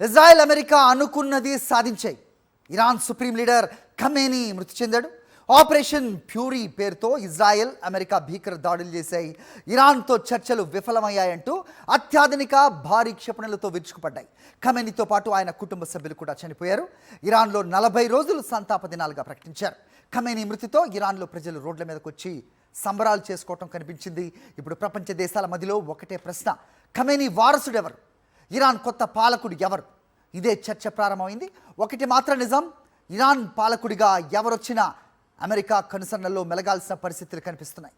Israel America అనుకున్నది సాధించాయి. Iran supreme leader Khamenei మృతి చెందాడు. ఆపరేషన్ ఫ్యూరీ పేరుతో ఇజ్రాయెల్ అమెరికా భీకర దాడులు చేశాయి. ఇరాన్తో చర్చలు విఫలమయ్యాయంటూ అత్యాధునిక భారీ క్షిపణులతో విరుచుకుపడ్డాయి. ఖమేనీతో పాటు ఆయన కుటుంబ సభ్యులు కూడా చనిపోయారు. ఇరాన్లో 40 రోజులు సంతాప దినాలుగా ప్రకటించారు. ఖమేనీ మృతితో ఇరాన్లో ప్రజలు రోడ్ల మీదకు వచ్చి సంబరాలు చేసుకోవటం కనిపించింది. ఇప్పుడు ప్రపంచ దేశాల మధ్యలో ఒకటే ప్రశ్న, ఖమేనీ వారసుడు ఎవరు? ఇరాన్ కొత్త పాలకుడు ఎవరు? ఇదే చర్చ ప్రారంభమైంది. ఒకటి మాత్రం నిజం, ఇరాన్ పాలకుడిగా ఎవరొచ్చినా అమెరికా కనుసన్నల్లో మెలగాల్సిన పరిస్థితులు కనిపిస్తున్నాయి.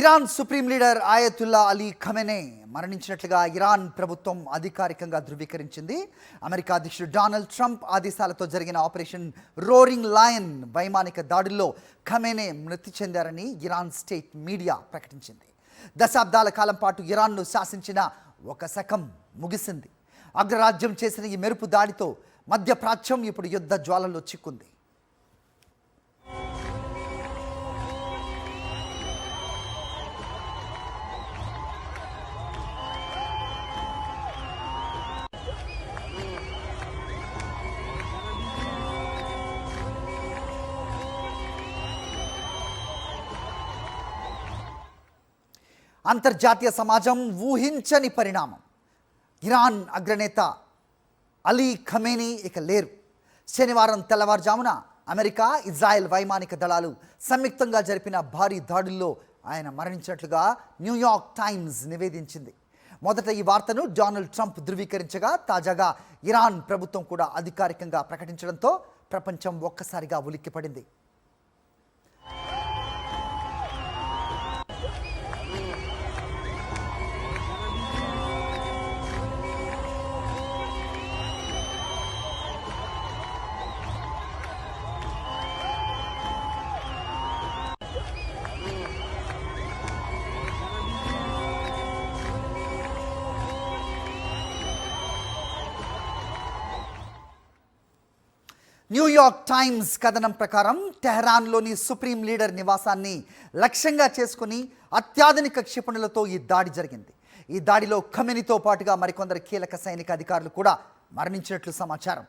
Iran supreme leader Ayatollah Ali Khamenei మరణించినట్లుగా ఇరాన్ ప్రభుత్వం అధికారికంగా ధృవీకరించింది. అమెరికా అధ్యక్షుడు డొనాల్డ్ ట్రంప్ ఆదేశాలతో జరిగిన ఆపరేషన్ రోరింగ్ లయన్ వైమానిక దాడుల్లో ఖమెనీ మృతి చెందారని ఇరాన్ స్టేట్ మీడియా ప్రకటించింది. దశాబ్దాల కాలం పాటు ఇరాన్ను శాసించిన ఒక శకం ముగిసింది. అగ్రరాజ్యం చేసిన ఈ మెరుపు దాడితో మధ్యప్రాచ్యం ఇప్పుడు యుద్ధ జ్వాలల్లో చిక్కుంది. అంతర్జాతీయ సమాజం ఊహించని పరిణామం. ఇరాన్ అగ్రనేత అలీ ఖమేనీ ఇక లేరు. శనివారం తెల్లవారుజామున అమెరికా, ఇజ్రాయెల్ వైమానిక దళాలు సంయుక్తంగా జరిపిన భారీ దాడుల్లో ఆయన మరణించినట్లుగా న్యూయార్క్ టైమ్స్ నివేదించింది. మొదట ఈ వార్తను డొనాల్డ్ ట్రంప్ ధృవీకరించగా, తాజాగా ఇరాన్ ప్రభుత్వం కూడా అధికారికంగా ప్రకటించడంతో ప్రపంచం ఒక్కసారిగా ఉలిక్కిపడింది. న్యూయార్క్ టైమ్స్ కథనం ప్రకారం టెహరాన్లోని సుప్రీం లీడర్ నివాసాన్ని లక్ష్యంగా చేసుకుని అత్యాధునిక క్షిపణులతో ఈ దాడి జరిగింది. ఈ దాడిలో ఖమేనీతో పాటుగా మరికొందరు కీలక సైనిక అధికారులు కూడా మరణించినట్లు సమాచారం.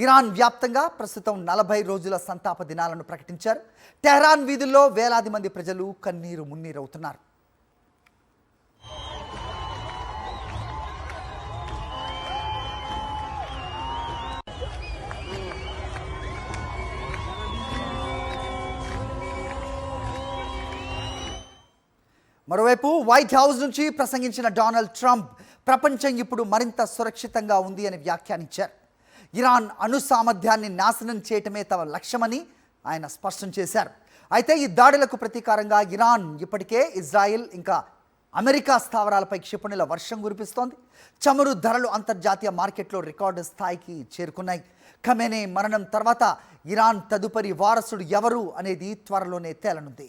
ఇరాన్ వ్యాప్తంగా ప్రస్తుతం 40 రోజుల సంతాప దినాలను ప్రకటించారు. టెహరాన్ వీధుల్లో వేలాది మంది ప్రజలు కన్నీరు మున్నీరవుతున్నారు. మరోవైపు వైట్ హౌస్ నుంచి ప్రసంగించిన డొనాల్డ్ ట్రంప్ ప్రపంచం ఇప్పుడు మరింత సురక్షితంగా ఉంది అని వ్యాఖ్యానించారు. ఇరాన్ అణు సామర్థ్యాన్ని నాశనం చేయటమే తమ లక్ష్యమని ఆయన స్పష్టం చేశారు. అయితే ఈ దాడులకు ప్రతీకారంగా ఇరాన్ ఇప్పటికే ఇజ్రాయెల్ ఇంకా అమెరికా స్థావరాలపై క్షిపణుల వర్షం కురిపిస్తోంది. చమురు ధరలు అంతర్జాతీయ మార్కెట్లో రికార్డు స్థాయికి చేరుకున్నాయి. ఖమేనీ మరణం తర్వాత ఇరాన్ తదుపరి వారసుడు ఎవరు అనేది త్వరలోనే తేలనుంది.